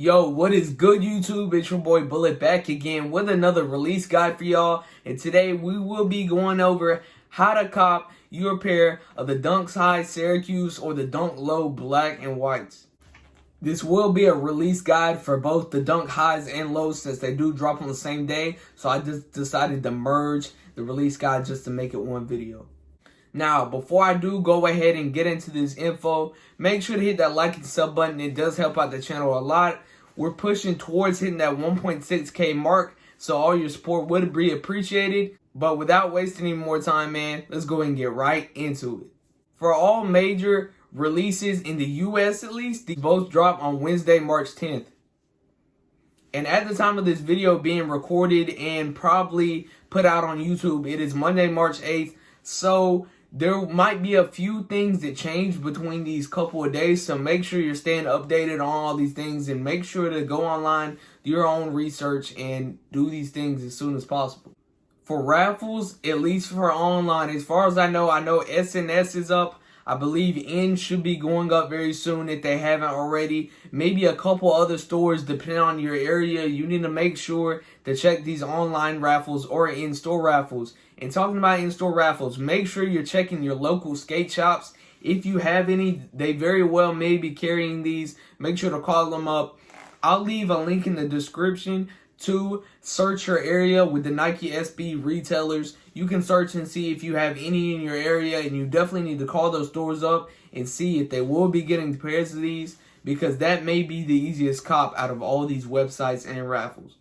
Yo, what is good, YouTube? It's your boy Bullet back again with another release guide for y'all. And today we will be going over how to cop your pair of the Dunks High Syracuse or the Dunk Low black and whites. This will be a release guide for both the Dunk Highs and Lows since they do drop on the same day. So I just decided to merge the release guide just to make it one video. Now, before I do go ahead and get into this info, make sure to hit that like and sub button. It does help out the channel a lot. We're pushing towards hitting that 1.6K mark, so all your support would be appreciated. But without wasting any more time, man, let's go ahead and get right into it. For all major releases in the US at least, they both drop on Wednesday, March 10th. And at the time of this video being recorded and probably put out on YouTube, it is Monday, March 8th. So there might be a few things that change between these couple of days, so make sure you're staying updated on all these things and make sure to go online, do your own research, and do these things as soon as possible. For Raffles, at least for online, as far as I know SNS is up. I believe N should be going up very soon if they haven't already. Maybe a couple other stores depending on your area. You need to make sure to check these online raffles or in-store raffles. And talking about in-store raffles, make sure you're checking your local skate shops. If you have any, they very well may be carrying these. Make sure to call them up. I'll leave a link in the description to search your area with the Nike SB retailers. You can search and see if you have any in your area, and you definitely need to call those stores up and see if they will be getting pairs of these, because that may be the easiest cop out of all these websites and raffles.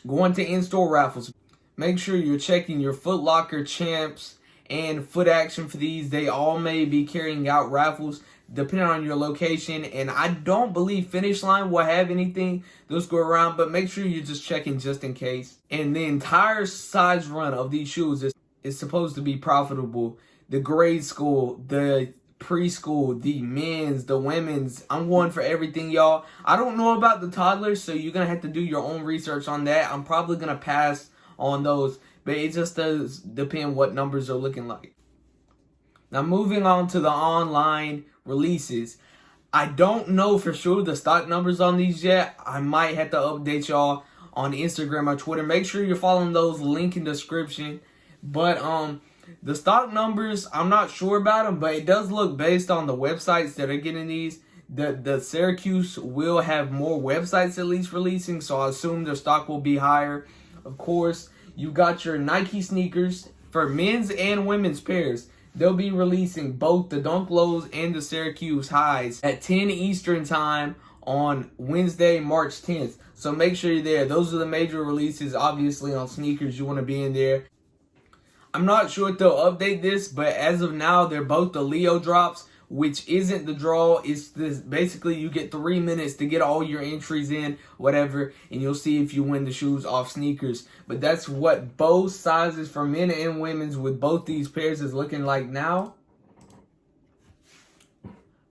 Going to in-store raffles, make sure you're checking your Foot Locker, Champs, and Foot Action for these. They all may be carrying out raffles depending on your location, and I don't believe Finish Line will have anything those go around, but make sure you're just checking just in case. And the entire size run of these shoes is supposed to be profitable. The grade school, the preschool, the men's, the women's. I'm going for everything, y'all. I don't know about the toddlers, so you're gonna have to do your own research on that. I'm probably gonna pass on those, but it just does depend what numbers are looking like. Now, moving on to the online releases. I don't know for sure the stock numbers on these yet. I might have to update y'all on Instagram or Twitter. Make sure you're following those, link in description. But the stock numbers, I'm not sure about them, but it does look based on the websites that are getting these. The Syracuse will have more websites at least releasing, so I assume their stock will be higher. Of course, you got your Nike sneakers for men's and women's pairs. They'll be releasing both the Dunk Lows and the Syracuse Highs at 10 Eastern time on Wednesday, March 10th. So make sure you're there. Those are the major releases. Obviously, on sneakers, you want to be in there. I'm not sure if they'll update this, but as of now, they're both the Leo drops, which isn't the draw. It's this, basically you get 3 minutes to get all your entries in, whatever, and you'll see if you win the shoes off sneakers. But that's what both sizes for men and women's with both these pairs is looking like now.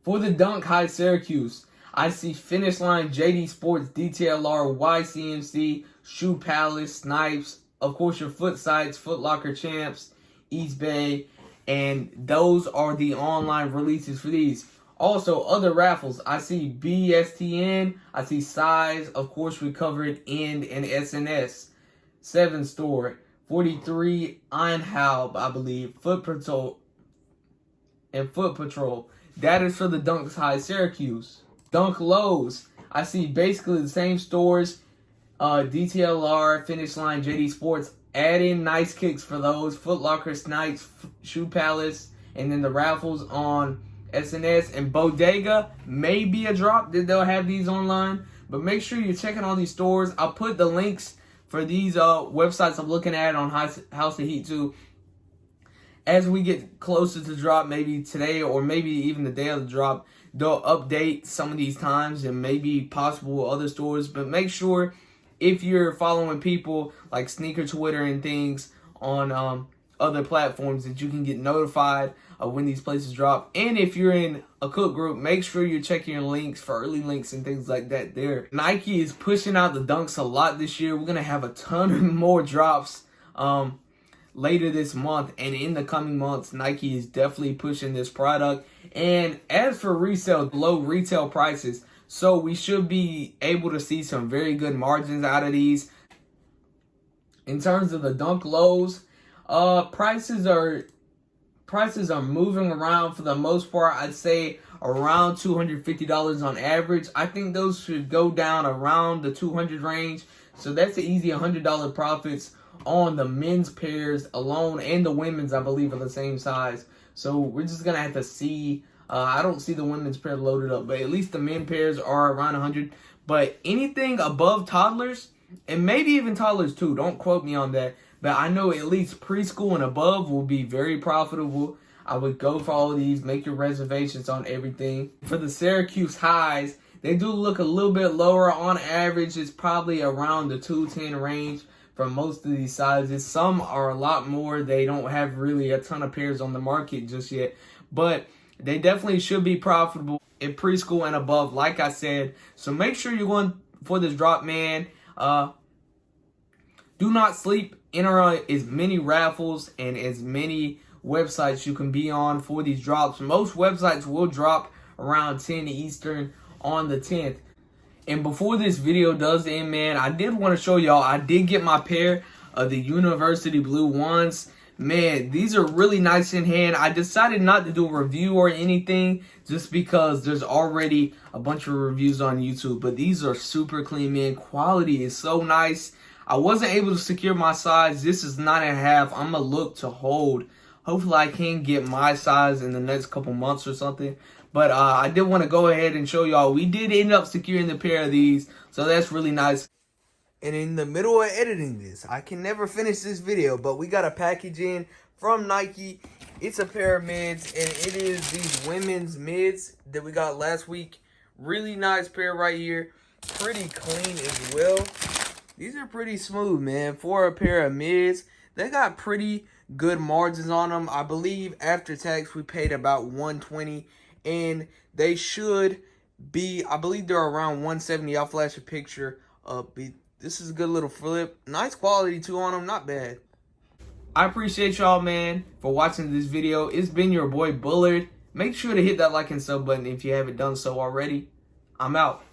For the Dunk High Syracuse, I see Finish Line, JD Sports, DTLR, YCMC, Shoe Palace, Snipes, of course your Foot Sites, Foot Locker, Champs, East Bay. And those are the online releases for these. Also, other raffles. I see BSTN. I see Size. Of course, we covered End and SNS. 7 Store. 43 Einhalb, I believe. Foot Patrol. And Foot Patrol. That is for the Dunks High Syracuse. Dunk Lows. I see basically the same stores. DTLR, Finish Line, JD Sports. Add in Nice Kicks for those. Foot Locker, Snipes, Shoe Palace, and then the raffles on SNS and Bodega. May be a drop that they'll have these online, but make sure you're checking all these stores. I'll put the links for these websites I'm looking at on House of Heat too. As we get closer to drop, maybe today or maybe even the day of the drop, they'll update some of these times and maybe possible other stores. But make sure, if you're following people like Sneaker Twitter and things on other platforms, that you can get notified of when these places drop. And if you're in a cook group, make sure you're checking your links for early links and things like that there. Nike is pushing out the Dunks a lot this year. We're going to have a ton more drops later this month and in the coming months. Nike is definitely pushing this product. And as for resale, low retail prices, So we should be able to see some very good margins out of these. In terms of the Dunk lows, prices are moving around for the most part. I'd say around $250 on average. I think those should go down around the 200 range. So that's an easy $100 profits on the men's pairs alone, and the women's, I believe, are the same size. So we're just gonna have to see. I don't see the women's pair loaded up, but at least the men pairs are around 100. But anything above toddlers, and maybe even toddlers too, don't quote me on that, but I know at least preschool and above will be very profitable. I would go for all of these, make your reservations on everything. For the Syracuse highs, they do look a little bit lower. On average, it's probably around the 210 range for most of these sizes. Some are a lot more. They don't have really a ton of pairs on the market just yet, but they definitely should be profitable in preschool and above, like I said. So make sure you're going for this drop, man. Do not sleep. Enter as many raffles and as many websites you can be on for these drops. Most websites will drop around 10 Eastern on the 10th. And before this video does end, man, I did want to show y'all, I did get my pair of the University Blue ones. Man, these are really nice in hand. I decided not to do a review or anything just because there's already a bunch of reviews on YouTube. But these are super clean, man. Quality is so nice. I wasn't able to secure my size. This is 9.5. I'm going to look to hold. Hopefully I can get my size in the next couple months or something. But I did want to go ahead and show y'all. We did end up securing the pair of these. So that's really nice. And in the middle of editing this, I can never finish this video, but we got a package in from Nike. It's a pair of mids, and it is these women's mids that we got last week. Really nice pair right here. Pretty clean as well. These are pretty smooth, man. For a pair of mids, they got pretty good margins on them. I believe after tax, we paid about $120, and they should be, I believe they're around $170. I'll flash a picture up. This is a good little flip. Nice quality too on them. Not bad. I appreciate y'all, man, for watching this video. It's been your boy Bullard. Make sure to hit that like and sub button if you haven't done so already. I'm out.